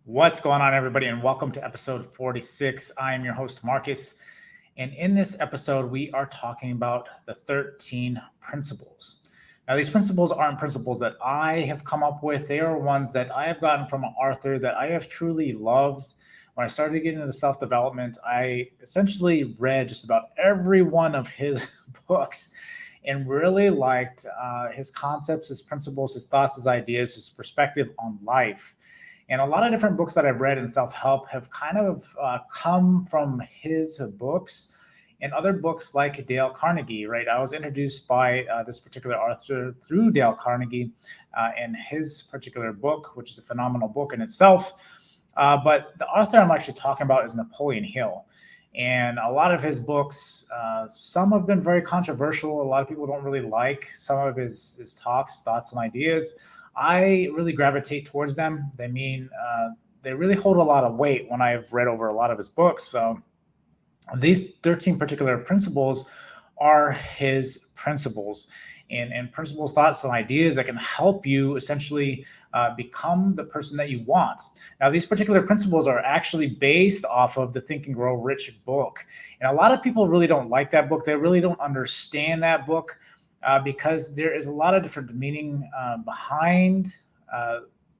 What's going on, everybody, and welcome to episode 46. I am your host, Marcus, and in this episode, we are talking about the 13 principles. Now, these principles aren't principles that I have come up with. They are ones that I have gotten from an author that I have truly loved. When I started getting into self-development, I essentially read just about every one of his books and really liked his concepts, his principles, his thoughts, his ideas, his perspective on life. And a lot of different books that I've read in self-help have kind of come from his books and other books like Dale Carnegie, right? I was introduced by this particular author through Dale Carnegie and his particular book, which is a phenomenal book in itself. But the author I'm actually talking about is Napoleon Hill. And a lot of his books, some have been very controversial. A lot of people don't really like some of his talks, thoughts, and ideas. I really gravitate towards them. They really hold a lot of weight when I've read over a lot of his books. So these 13 particular principles are his principles and principles, thoughts, and ideas that can help you essentially become the person that you want. Now, these particular principles are actually based off of the Think and Grow Rich book. And a lot of people really don't like that book. They really don't understand that book. Because there is a lot of different meaning behind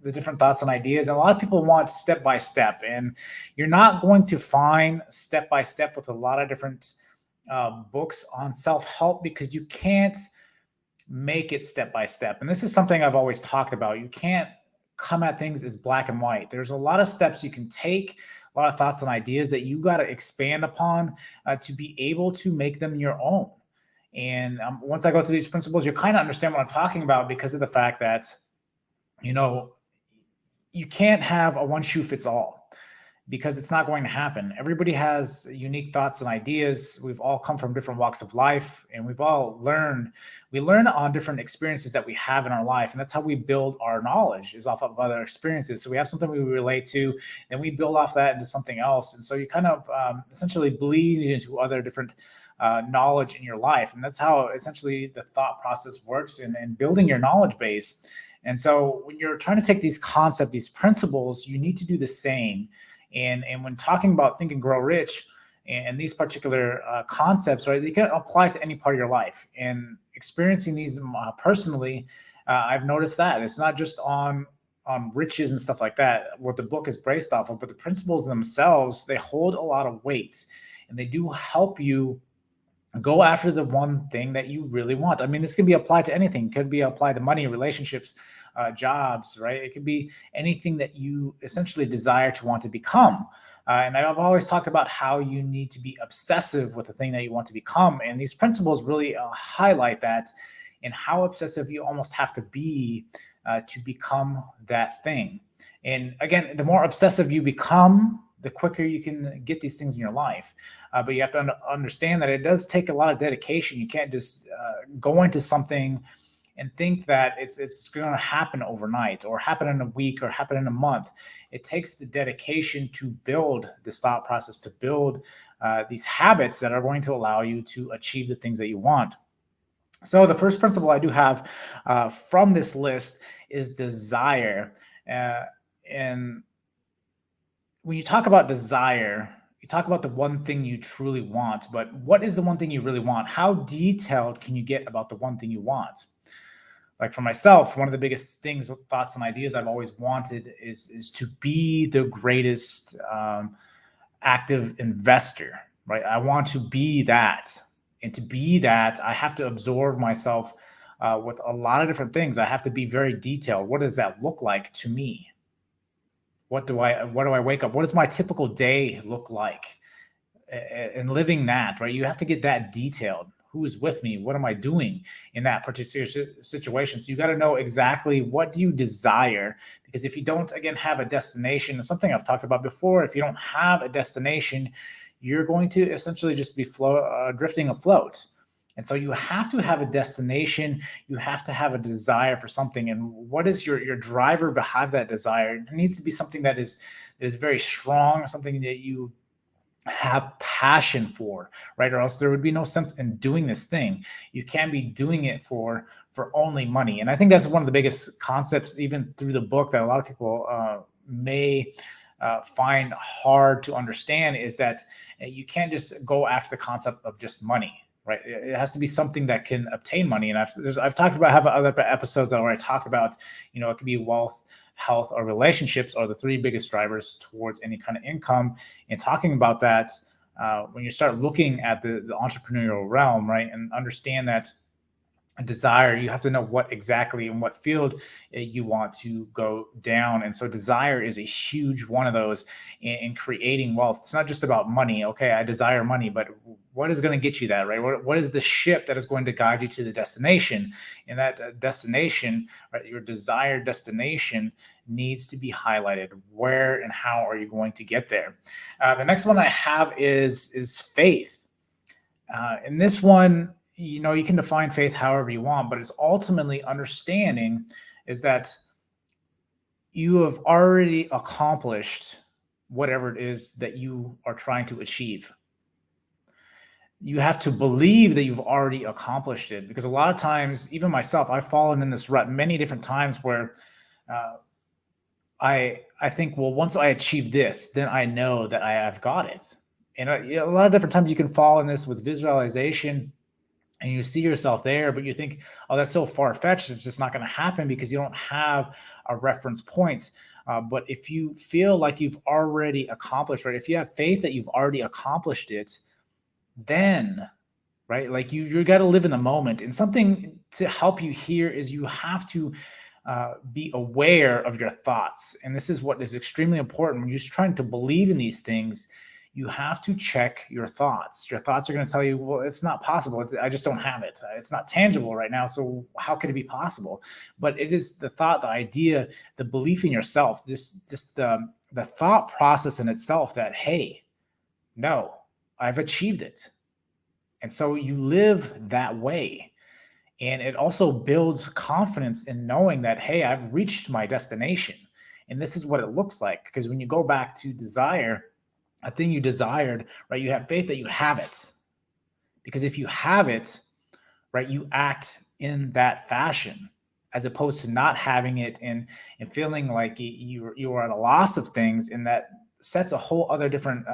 the different thoughts and ideas. And a lot of people want step by step, and you're not going to find step by step with a lot of different books on self-help because you can't make it step by step. And this is something I've always talked about. You can't come at things as black and white. There's a lot of steps you can take, a lot of thoughts and ideas that you got to expand upon to be able to make them your own. And once I go through these principles, you kind of understand what I'm talking about because of the fact that, you can't have a one shoe fits all because it's not going to happen. Everybody has unique thoughts and ideas. We've all come from different walks of life, and we learn on different experiences that we have in our life. And that's how we build our knowledge, is off of other experiences. So we have something we relate to, then we build off that into something else. And so you kind of essentially bleed into other different knowledge in your life. And that's how essentially the thought process works in building your knowledge base. And so when you're trying to take these concepts, these principles, you need to do the same. And when talking about Think and Grow Rich and these particular concepts, right, they can apply to any part of your life. And experiencing these personally, I've noticed that it's not just on riches and stuff like that, what the book is based off of, but the principles themselves, they hold a lot of weight, and they do help you go after the one thing that you really want. I mean, this can be applied to anything. It could be applied to money, relationships, jobs, right? It could be anything that you essentially desire to want to become. And I've always talked about how you need to be obsessive with the thing that you want to become. And these principles really highlight that, and how obsessive you almost have to be to become that thing. And again, the more obsessive you become, the quicker you can get these things in your life. But you have to understand that it does take a lot of dedication. You can't just go into something and think that it's going to happen overnight, or happen in a week, or happen in a month. It takes the dedication to build this thought process, to build these habits that are going to allow you to achieve the things that you want. So the first principle I do have from this list is desire. And when you talk about desire, you talk about the one thing you truly want, but what is the one thing you really want? How detailed can you get about the one thing you want? Like for myself, one of the biggest things, thoughts and ideas I've always wanted is to be the greatest active investor, right? I want to be that. And to be that, I have to absorb myself with a lot of different things. I have to be very detailed. What does that look like to me? What do I wake up? What does my typical day look like? And living that, right? You have to get that detailed. Who is with me? What am I doing in that particular situation? So you got to know exactly what do you desire, because if you don't, again, have a destination, something I've talked about before, if you don't have a destination, you're going to essentially just be drifting afloat. And so you have to have a destination. You have to have a desire for something. And what is your driver behind that desire? It needs to be something that is very strong, something that you have passion for, right? Or else there would be no sense in doing this thing. You can't be doing it for only money. And I think that's one of the biggest concepts, even through the book, that a lot of people may find hard to understand is that you can't just go after the concept of just money, right? It has to be something that can obtain money. And I've talked about, have other episodes where I talked about, it could be wealth, health, or relationships are the three biggest drivers towards any kind of income. And talking about that, when you start looking at the entrepreneurial realm, right, and understand that a desire, you have to know what exactly in what field you want to go down. And so desire is a huge one of those in creating wealth. It's not just about money. Okay, I desire money, but what is going to get you that, right? What is the ship that is going to guide you to the destination? And that destination, right, your desired destination, needs to be highlighted. Where and how are you going to get there? The next one I have is faith. And this one, you can define faith however you want, but it's ultimately understanding is that you have already accomplished whatever it is that you are trying to achieve. You have to believe that you've already accomplished it, because a lot of times, even myself, I've fallen in this rut many different times where I think, well, once I achieve this, then I know that I have got it. And a lot of different times you can fall in this with visualization, and you see yourself there, but you think, oh, that's so far-fetched. It's just not going to happen because you don't have a reference point. But if you feel like you've already accomplished, right? If you have faith that you've already accomplished it, then, right, like you got to live in the moment. And something to help you here is you have to be aware of your thoughts. And this is what is extremely important when you're trying to believe in these things. You have to check your thoughts. Your thoughts are going to tell you, well, it's not possible. I just don't have it. It's not tangible right now. So how could it be possible? But it is the thought, the idea, the belief in yourself, just the thought process in itself that, hey, no, I've achieved it. And so you live that way. And it also builds confidence in knowing that, hey, I've reached my destination. And this is what it looks like. Because when you go back to desire, a thing you desired, right, you have faith that you have it. Because if you have it, right, you act in that fashion, as opposed to not having it and feeling like you are at a loss of things. And that sets a whole other different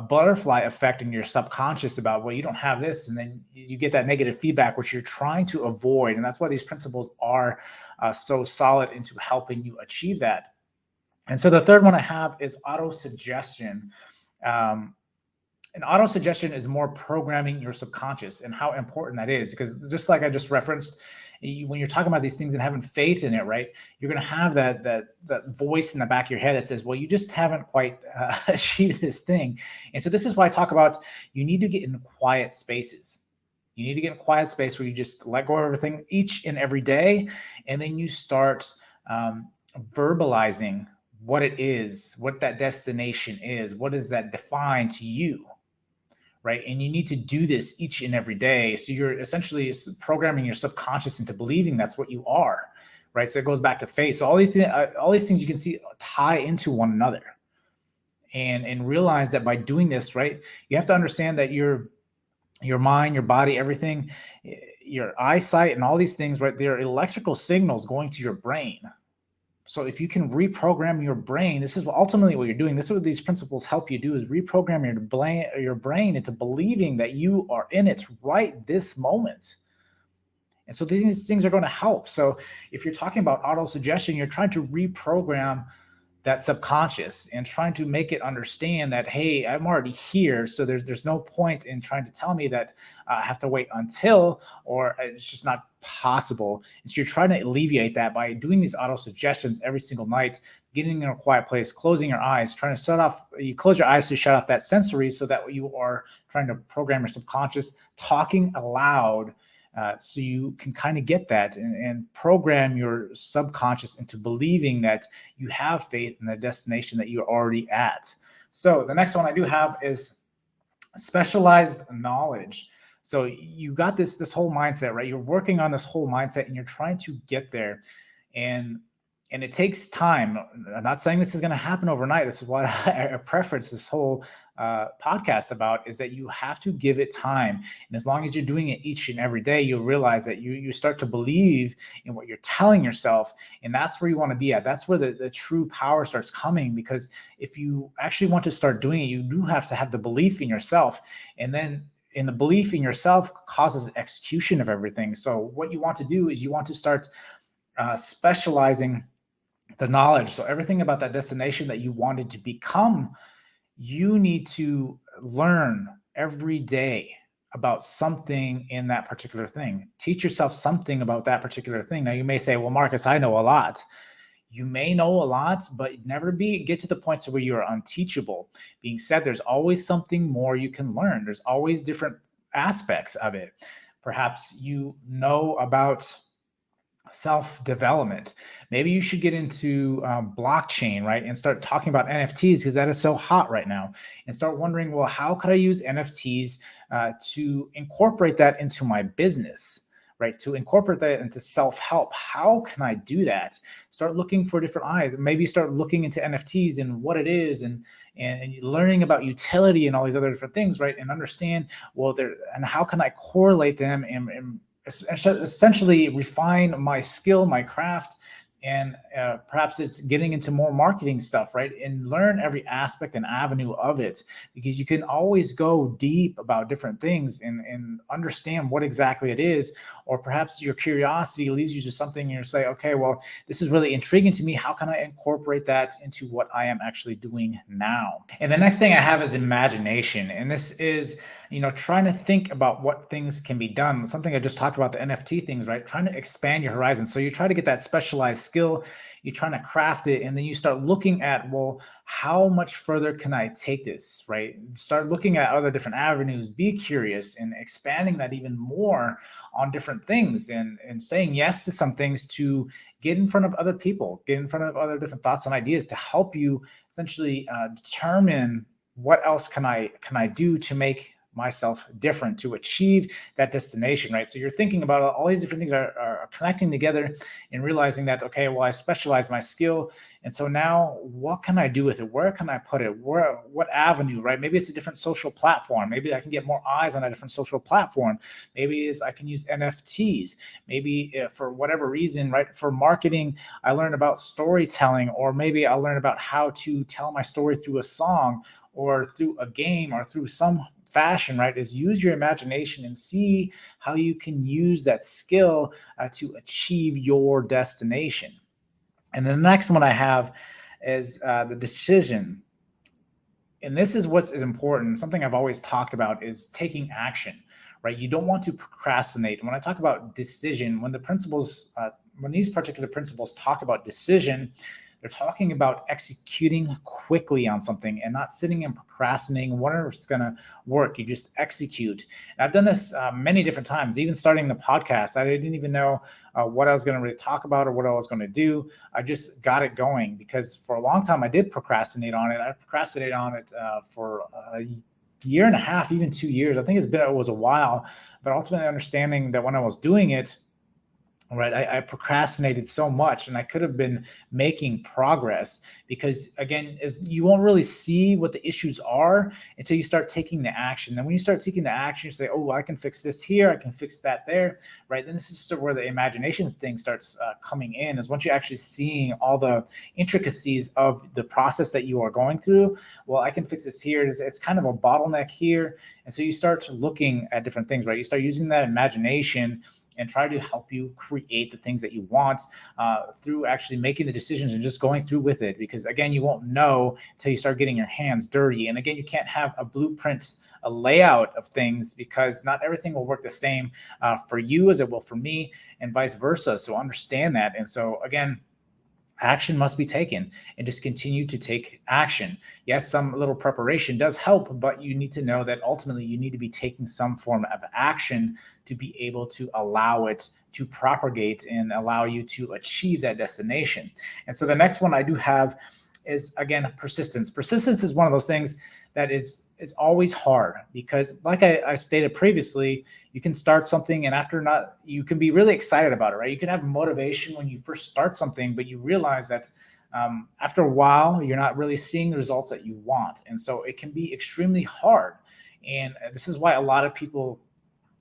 butterfly effect in your subconscious about, well, you don't have this. And then you get that negative feedback, which you're trying to avoid. And that's why these principles are so solid into helping you achieve that. And so the third one I have is auto-suggestion. And auto-suggestion is more programming your subconscious, and how important that is. Because just like I just referenced, when you're talking about these things and having faith in it, right, you're going to have that voice in the back of your head that says, well, you just haven't quite achieved this thing. And so this is why I talk about, you need to get in quiet spaces. You need to get in a quiet space where you just let go of everything each and every day. And then you start verbalizing what it is, what that destination is, what does that define to you, right? And you need to do this each and every day. So you're essentially programming your subconscious into believing that's what you are, right? So it goes back to faith. So all these things you can see tie into one another, and realize that by doing this, right, you have to understand that your mind, your body, everything, your eyesight, and all these things, right, they're electrical signals going to your brain. So if you can reprogram your brain, this is ultimately what you're doing. This is what these principles help you do, is reprogram your brain into believing that you are in it right this moment. And so these things are going to help. So if you're talking about auto-suggestion, you're trying to reprogram that subconscious and trying to make it understand that, hey, I'm already here. So there's no point in trying to tell me that I have to wait until, or it's just not possible. And so you're trying to alleviate that by doing these auto suggestions every single night, getting in a quiet place, closing your eyes, trying to shut off, you close your eyes to shut off that sensory, so that you are trying to program your subconscious, talking aloud. So you can kind of get that and program your subconscious into believing that you have faith in the destination that you're already at. So the next one I do have is specialized knowledge. So you got this whole mindset, right? You're working on this whole mindset and you're trying to get there. And And it takes time. I'm not saying this is going to happen overnight. This is what I preference this whole podcast about, is that you have to give it time. And as long as you're doing it each and every day, you'll realize that you start to believe in what you're telling yourself. And that's where you want to be at. That's where the true power starts coming, because if you actually want to start doing it, you do have to have the belief in yourself. And then in the belief in yourself causes the execution of everything. So what you want to do is you want to start specializing the knowledge. So everything about that destination that you wanted to become, you need to learn every day about something in that particular thing. Teach yourself something about that particular thing. Now you may say, well, Marcus, I know a lot. You may know a lot, but never get to the point where you are unteachable. Being said, there's always something more you can learn. There's always different aspects of it. Perhaps you know about self-development. Maybe you should get into blockchain, right? And start talking about NFTs, because that is so hot right now. And start wondering, well, how could I use NFTs to incorporate that into my business, right? To incorporate that into self-help. How can I do that? Start looking for different eyes. Maybe start looking into NFTs and what it is, and learning about utility and all these other different things, right? And understand, well, and how can I correlate them and essentially refine my skill, my craft, and perhaps it's getting into more marketing stuff, right? And learn every aspect and avenue of it, because you can always go deep about different things and understand what exactly it is. Or perhaps your curiosity leads you to something and you say, okay, well, this is really intriguing to me. How can I incorporate that into what I am actually doing now? And the next thing I have is imagination. And this is, trying to think about what things can be done. Something I just talked about, the NFT things, right? Trying to expand your horizon. So you try to get that specialized skill, you're trying to craft it, and then you start looking at, well, how much further can I take this, right? Start looking at other different avenues, be curious, and expanding that even more on different things, and saying yes to some things to get in front of other people, get in front of other different thoughts and ideas to help you essentially determine what else can I do to make myself different, to achieve that destination, right? So you're thinking about all these different things are connecting together, and realizing that, okay, well, I specialize my skill. And so now what can I do with it? Where can I put it? What avenue, right? Maybe it's a different social platform. Maybe I can get more eyes on a different social platform. Maybe I can use NFTs. Maybe for whatever reason, right? For marketing, I learned about storytelling, or maybe I'll learn about how to tell my story through a song, or through a game, or through some fashion, right? Is use your imagination and see how you can use that skill to achieve your destination. And then the next one I have is the decision. And this is what is important. Something I've always talked about is taking action, right? You don't want to procrastinate. When I talk about decision, when these particular principles talk about decision, they're talking about executing quickly on something and not sitting and procrastinating, wondering if it's going to work. You just execute. And I've done this many different times, even starting the podcast. I didn't even know what I was going to really talk about or what I was going to do. I just got it going, because for a long time I did procrastinate on it. I procrastinated on it for a year and a half, even 2 years. I think it was a while, but ultimately understanding that when I was doing it, right, I procrastinated so much, and I could have been making progress, because again, you won't really see what the issues are until you start taking the action. Then when you start taking the action, you say, oh, I can fix this here, I can fix that there, right? Then this is where the imagination thing starts coming in, is once you're actually seeing all the intricacies of the process that you are going through. Well, I can fix this here. It's kind of a bottleneck here. And so you start looking at different things, right? You start using that imagination and try to help you create the things that you want through actually making the decisions and just going through with it. Because again, you won't know until you start getting your hands dirty. And again, you can't have a blueprint, a layout of things, because not everything will work the same for you as it will for me, and vice versa. So understand that. And so again, action must be taken, and just continue to take action. Yes, some little preparation does help, but you need to know that ultimately you need to be taking some form of action to be able to allow it to propagate and allow you to achieve that destination. And so the next one I do have is, again, persistence. Persistence is one of those things that is always hard, because like I stated previously, you can start something and after not, you can be really excited about it, right? You can have motivation when you first start something, but you realize that after a while, you're not really seeing the results that you want. And so it can be extremely hard. And this is why a lot of people,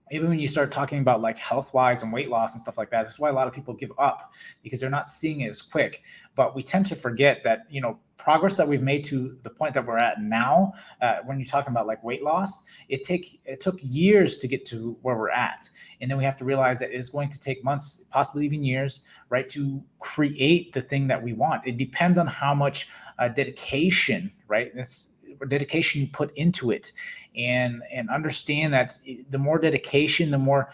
even when you start talking about like health wise and weight loss and stuff like that, this is why a lot of people give up, because they're not seeing it as quick. But we tend to forget that, progress that we've made to the point that we're at now, when you're talking about like weight loss, it took years to get to where we're at. And then we have to realize that it's going to take months, possibly even years, right, to create the thing that we want. It depends on how much dedication, right? Dedication you put into it, and understand that the more dedication, the more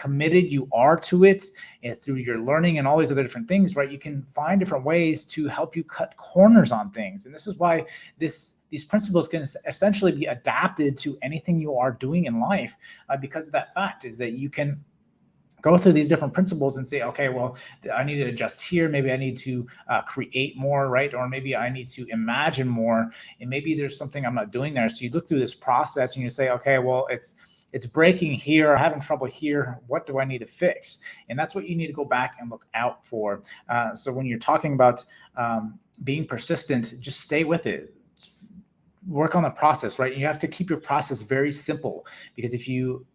committed you are to it, and through your learning and all these other different things, right, you can find different ways to help you cut corners on things. And this is why these principles can essentially be adapted to anything you are doing in life, because of that fact is that you can go through these different principles and say, okay, well, I need to adjust here. Maybe I need to create more, right? Or maybe I need to imagine more. And maybe there's something I'm not doing there. So you look through this process and you say, okay, well, it's breaking here, having trouble here. What do I need to fix? And that's what you need to go back and look out for. So when you're talking about being persistent, just stay with it. Work on the process, right? You have to keep your process very simple, because if you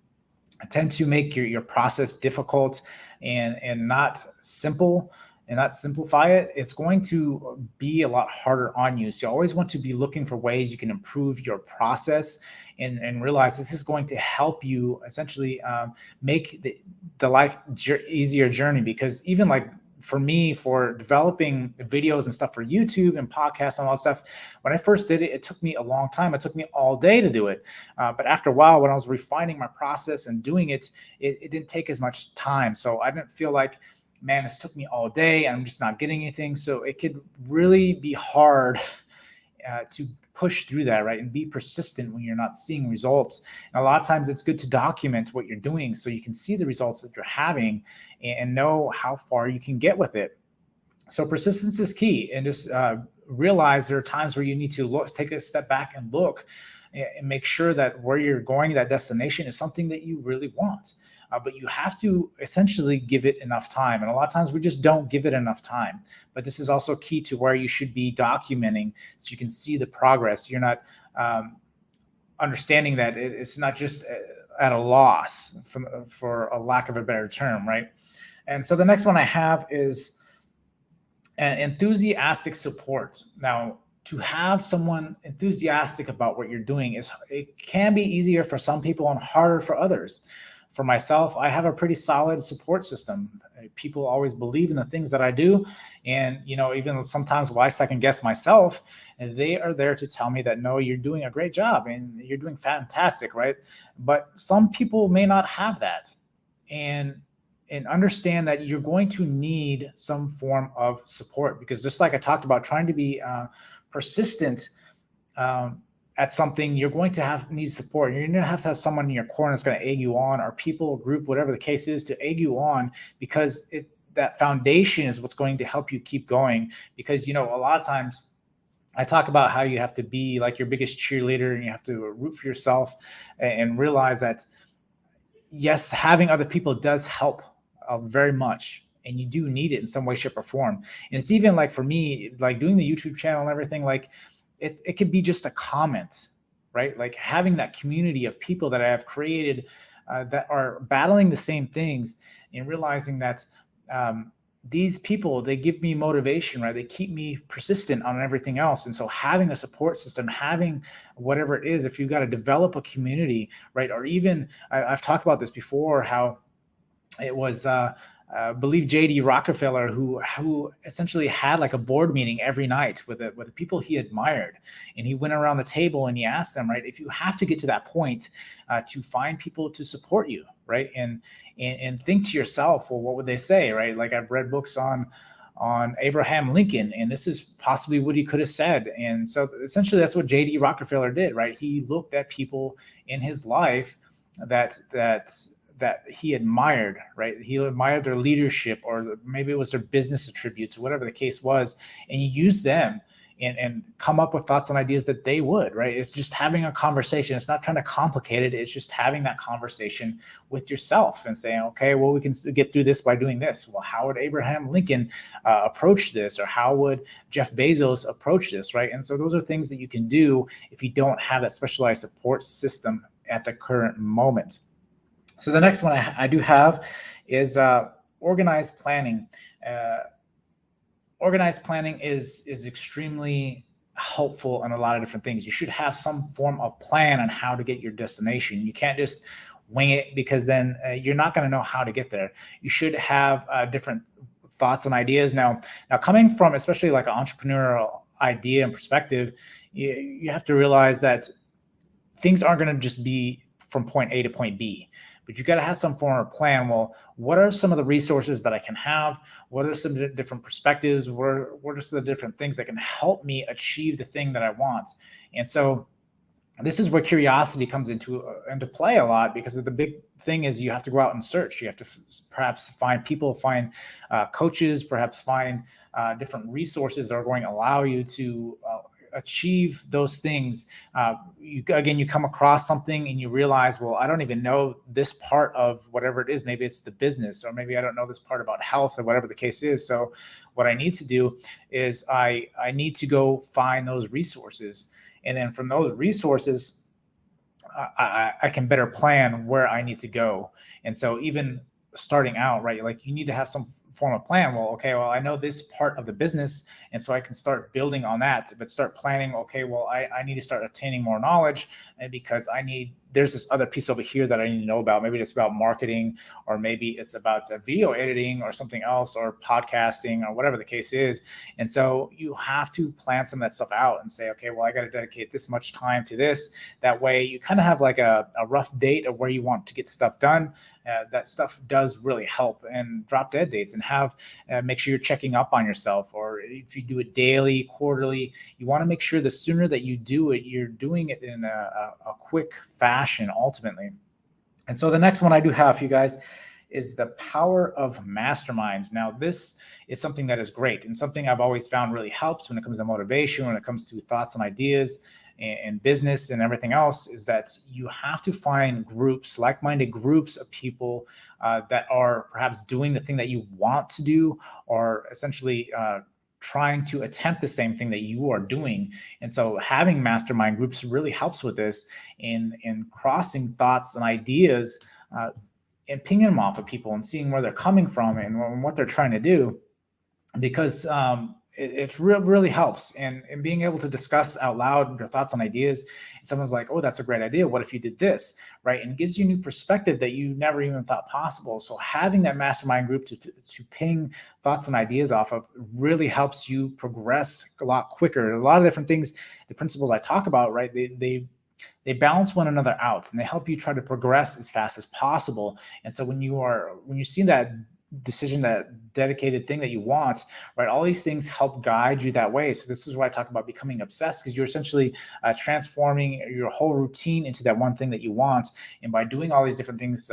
tend to make your process difficult and not simple and not simplify it, it's going to be a lot harder on you. So you always want to be looking for ways you can improve your process and realize this is going to help you essentially make the life easier journey. Because even like for me, for developing videos and stuff for YouTube and podcasts and all that stuff, when I first did it, it took me a long time. It took me all day to do it. But after a while, when I was refining my process and doing it, it didn't take as much time. So I didn't feel like, man, this took me all day. I'm just not getting anything. So it could really be hard to push through that, right? And be persistent when you're not seeing results. And a lot of times it's good to document what you're doing so you can see the results that you're having and know how far you can get with it. So persistence is key. And just realize there are times where you need to take a step back and look and make sure that where you're going, that destination, is something that you really want. But you have to essentially give it enough time. And a lot of times we just don't give it enough time. But this is also key to where you should be documenting so you can see the progress. You're not understanding that it's not just at a loss, for a lack of a better term, right? And so the next one I have is an enthusiastic support. Now, to have someone enthusiastic about what you're doing it can be easier for some people and harder for others. For myself, I have a pretty solid support system. People always believe in the things that I do. And, even sometimes when I second guess myself, and they are there to tell me that, no, you're doing a great job and you're doing fantastic, right? But some people may not have that. And understand that you're going to need some form of support, because just like I talked about, trying to be persistent at something, you're going to need support. You're going to have someone in your corner that's going to egg you on, or people, group, whatever the case is, to egg you on, because that foundation is what's going to help you keep going. Because, a lot of times I talk about how you have to be like your biggest cheerleader and you have to root for yourself and realize that, yes, having other people does help very much. And you do need it in some way, shape, or form. And it's even like for me, like doing the YouTube channel and everything, like it could be just a comment, right? Like having that community of people that I have created that are battling the same things, and realizing that these people, they give me motivation, right? They keep me persistent on everything else. And so having a support system, having whatever it is, if you've got to develop a community, right? Or even I've talked about this before, how it was I believe JD Rockefeller, who essentially had like a board meeting every night with the people he admired, and he went around the table and he asked them, right, if you have to get to that point to find people to support you, right, and think to yourself, well, what would they say, right? Like I've read books on Abraham Lincoln, and this is possibly what he could have said. And so essentially that's what JD Rockefeller did, right? He looked at people in his life that he admired, right? He admired their leadership, or maybe it was their business attributes, or whatever the case was, and he used them and come up with thoughts and ideas that they would, right? It's just having a conversation. It's not trying to complicate it. It's just having that conversation with yourself and saying, okay, well, we can get through this by doing this. Well, how would Abraham Lincoln approach this? Or how would Jeff Bezos approach this, right? And so those are things that you can do if you don't have that specialized support system at the current moment. So the next one I do have is organized planning. Organized planning is extremely helpful in a lot of different things. You should have some form of plan on how to get your destination. You can't just wing it, because then you're not going to know how to get there. You should have different thoughts and ideas. Now coming from especially like an entrepreneurial idea and perspective, you have to realize that things aren't going to just be from point A to point B, but you got to have some form of plan. Well, what are some of the resources that I can have? What are some different perspectives? What are some of the different things that can help me achieve the thing that I want? And so this is where curiosity comes into play a lot, because the big thing is you have to go out and search. You have to perhaps find people, find coaches, perhaps find different resources that are going to allow you to achieve those things. You come across something and you realize, well, I don't even know this part of whatever it is. Maybe it's the business, or maybe I don't know this part about health, or whatever the case is. So what I need to do is I need to go find those resources. And then from those resources, I can better plan where I need to go. And so even starting out, right, like you need to have some form of plan. Well, okay, well, I know this part of the business, and so I can start building on that, but start planning, okay, well, I need to start attaining more knowledge, and because there's this other piece over here that I need to know about. Maybe it's about marketing, or maybe it's about video editing or something else, or podcasting, or whatever the case is. And so you have to plan some of that stuff out and say, okay, well, I got to dedicate this much time to this. That way you kind of have like a rough date of where you want to get stuff done. That stuff does really help. And drop dead dates, and make sure you're checking up on yourself. Or if you do it daily, quarterly, you want to make sure the sooner that you do it, you're doing it in a quick fashion ultimately. And so the next one I do have for you guys is the power of masterminds. Now, this is something that is great, and something I've always found really helps when it comes to motivation, when it comes to thoughts and ideas and business and everything else, is that you have to find groups, like-minded groups of people that are perhaps doing the thing that you want to do, or essentially trying to attempt the same thing that you are doing. And so having mastermind groups really helps with this in crossing thoughts and ideas and pinging them off of people and seeing where they're coming from and what they're trying to do, because it really helps. And being able to discuss out loud your thoughts and ideas, and someone's like, oh, that's a great idea. What if you did this, right? And gives you a new perspective that you never even thought possible. So having that mastermind group to ping thoughts and ideas off of really helps you progress a lot quicker. A lot of different things, the principles I talk about, right? They balance one another out, and they help you try to progress as fast as possible. And so when you see that decision, that dedicated thing that you want, right, all these things help guide you that way. So this is why I talk about becoming obsessed, because you're essentially transforming your whole routine into that one thing that you want. And by doing all these different things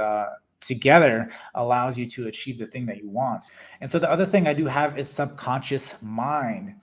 together allows you to achieve the thing that you want. And so the other thing I do have is subconscious mind.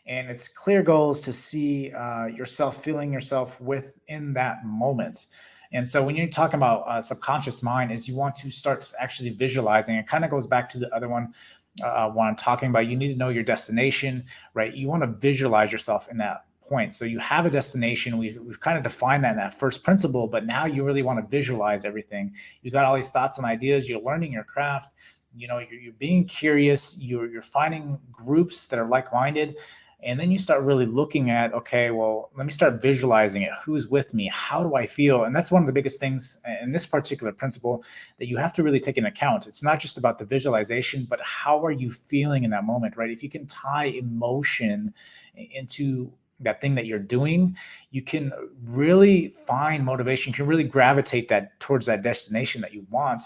And it's clear goals to see yourself, feeling yourself within that moment. And so when you're talking about subconscious mind, is you want to start actually visualizing. It kind of goes back to the other one when I'm talking about, you need to know your destination, right? You want to visualize yourself in that point. So you have a destination. We've kind of defined that in that first principle, but now you really want to visualize everything. You got all these thoughts and ideas. You're learning your craft. You're being curious. You're finding groups that are like-minded. And then you start really looking at, okay, well, let me start visualizing it. Who's with me? How do I feel? And that's one of the biggest things in this particular principle that you have to really take into account. It's not just about the visualization, but how are you feeling in that moment, right? If you can tie emotion into that thing that you're doing, you can really find motivation. You can really gravitate that towards that destination that you want.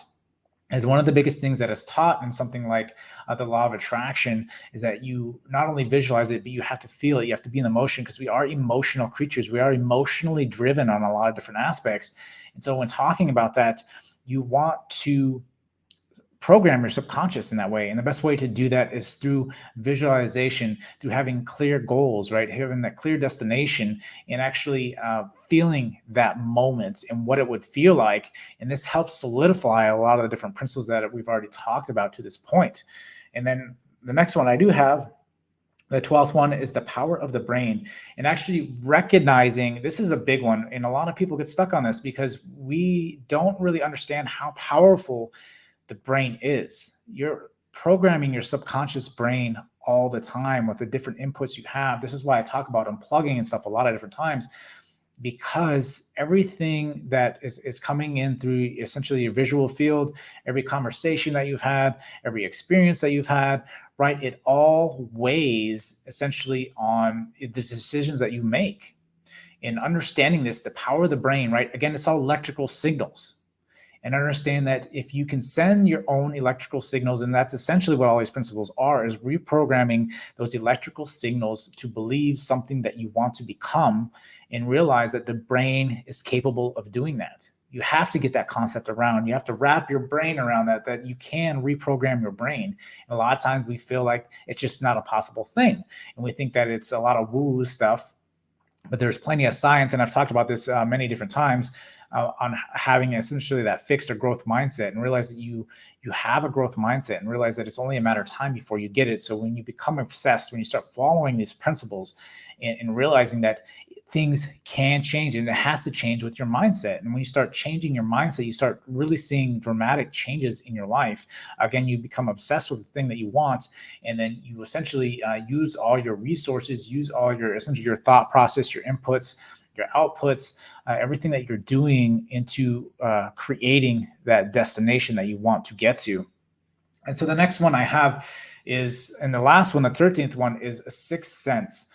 As one of the biggest things that is taught in something like the law of attraction is that you not only visualize it, but you have to feel it. You have to be in emotion, because we are emotional creatures. We are emotionally driven on a lot of different aspects. And so when talking about that, you want to program your subconscious in that way. And the best way to do that is through visualization, through having clear goals, right? Having that clear destination and actually feeling that moment and what it would feel like. And this helps solidify a lot of the different principles that we've already talked about to this point. And then the next one I do have, the 12th one, is the power of the brain, and actually recognizing this is a big one. And a lot of people get stuck on this because we don't really understand how powerful the brain is. You're programming your subconscious brain all the time with the different inputs you have. This is why I talk about unplugging and stuff a lot of different times, because everything that is coming in through essentially your visual field, every conversation that you've had, every experience that you've had, right? It all weighs essentially on the decisions that you make. And understanding this, the power of the brain, right? Again, it's all electrical signals. And understand that if you can send your own electrical signals, and that's essentially what all these principles are, is reprogramming those electrical signals to believe something that you want to become, and realize that the brain is capable of doing that. You have to get that concept around. You have to wrap your brain around that you can reprogram your brain. And a lot of times we feel like it's just not a possible thing. And we think that it's a lot of woo stuff, but there's plenty of science. And I've talked about this many different times on having essentially that fixed or growth mindset, and realize that you have a growth mindset, and realize that it's only a matter of time before you get it. So when you become obsessed, when you start following these principles and realizing that things can change, and it has to change with your mindset. And when you start changing your mindset, you start really seeing dramatic changes in your life. Again, you become obsessed with the thing that you want, and then you essentially use all your resources, use all your essentially your thought process, your inputs, your outputs, everything that you're doing into creating that destination that you want to get to. And so the next one I have is, and the last one, the 13th one, is a sixth sense.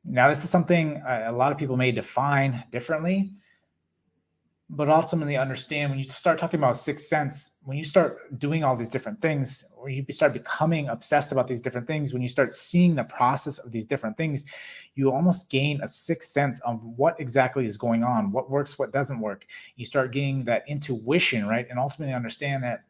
Now, this is something a lot of people may define differently, but ultimately understand when you start talking about sixth sense, when you start doing all these different things, or you start becoming obsessed about these different things, when you start seeing the process of these different things, you almost gain a sixth sense of what exactly is going on, what works, what doesn't work. You start getting that intuition, right? And ultimately understand that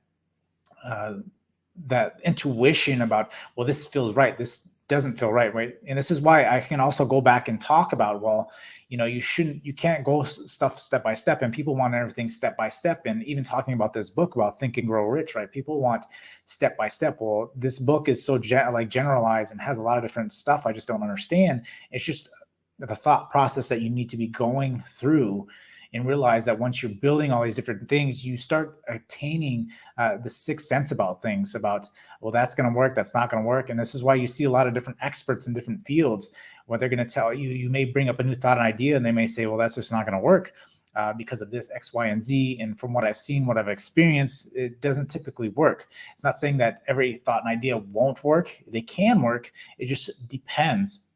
that intuition about, well, this feels right, this doesn't feel right? And this is why I can also go back and talk about, well, you can't go stuff step by step, and people want everything step by step. And even talking about this book about Think and Grow Rich, right? People want step by step. Well, this book is so generalized and has a lot of different stuff I just don't understand. It's just the thought process that you need to be going through, and realize that once you're building all these different things, you start attaining the sixth sense about things, about, well, that's going to work, that's not going to work. And this is why you see a lot of different experts in different fields, where they're going to tell you, you may bring up a new thought and idea, and they may say, well, that's just not going to work because of this X, Y, and Z. And from what I've seen, what I've experienced, it doesn't typically work. It's not saying that every thought and idea won't work. They can work. It just depends.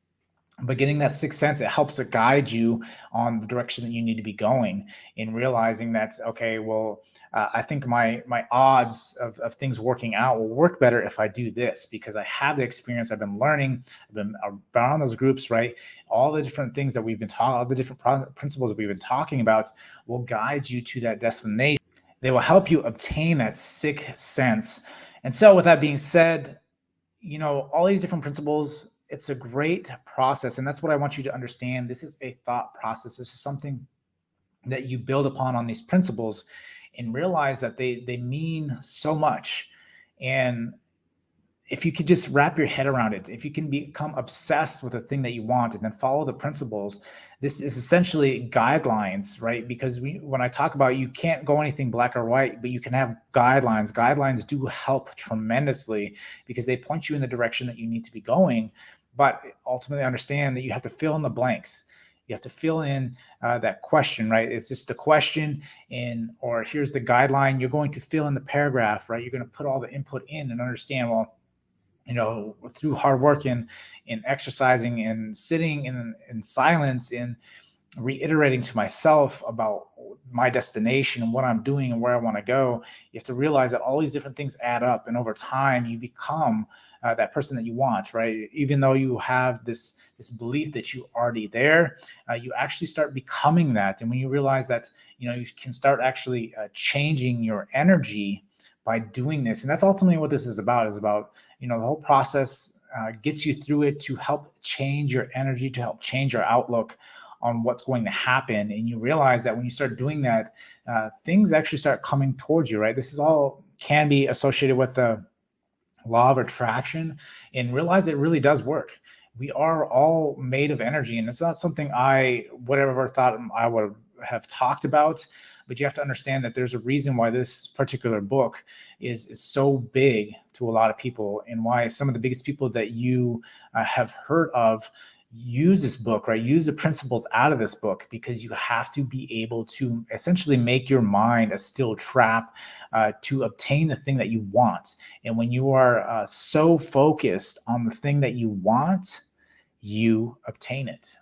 But getting that sixth sense, it helps to guide you on the direction that you need to be going, in realizing that, okay, well, I think my odds of things working out will work better if I do this, because I have the experience, I've been learning, I've been around those groups, right? All the different things that we've been talking, all the different principles that we've been talking about will guide you to that destination. They will help you obtain that sixth sense. And so with that being said, all these different principles, it's a great process. And that's what I want you to understand. This is a thought process. This is something that you build upon on these principles, and realize that they mean so much. And if you could just wrap your head around it, if you can become obsessed with the thing that you want and then follow the principles, this is essentially guidelines, right? Because when I talk about, you can't go anything black or white, but you can have guidelines. Guidelines do help tremendously because they point you in the direction that you need to be going. But ultimately understand that you have to fill in the blanks. You have to fill in that question, right? It's just a question, or here's the guideline. You're going to fill in the paragraph, right? You're going to put all the input in and understand, well, through hard work and exercising and sitting in silence and reiterating to myself about my destination and what I'm doing and where I want to go, you have to realize that all these different things add up. And over time, you become that person that you want, right? Even though you have this belief that you're already there, you actually start becoming that. And when you realize that, you can start actually changing your energy by doing this. And that's ultimately what this is about, the whole process gets you through it to help change your energy, to help change your outlook on what's going to happen. And you realize that when you start doing that, things actually start coming towards you, right? This is all can be associated with the law of attraction, and realize it really does work. We are all made of energy, and it's not something I would have ever thought I would have talked about. But you have to understand that there's a reason why this particular book is so big to a lot of people, and why some of the biggest people that you have heard of use this book, right? Use the principles out of this book, because you have to be able to essentially make your mind a steel trap to obtain the thing that you want. And when you are so focused on the thing that you want, you obtain it.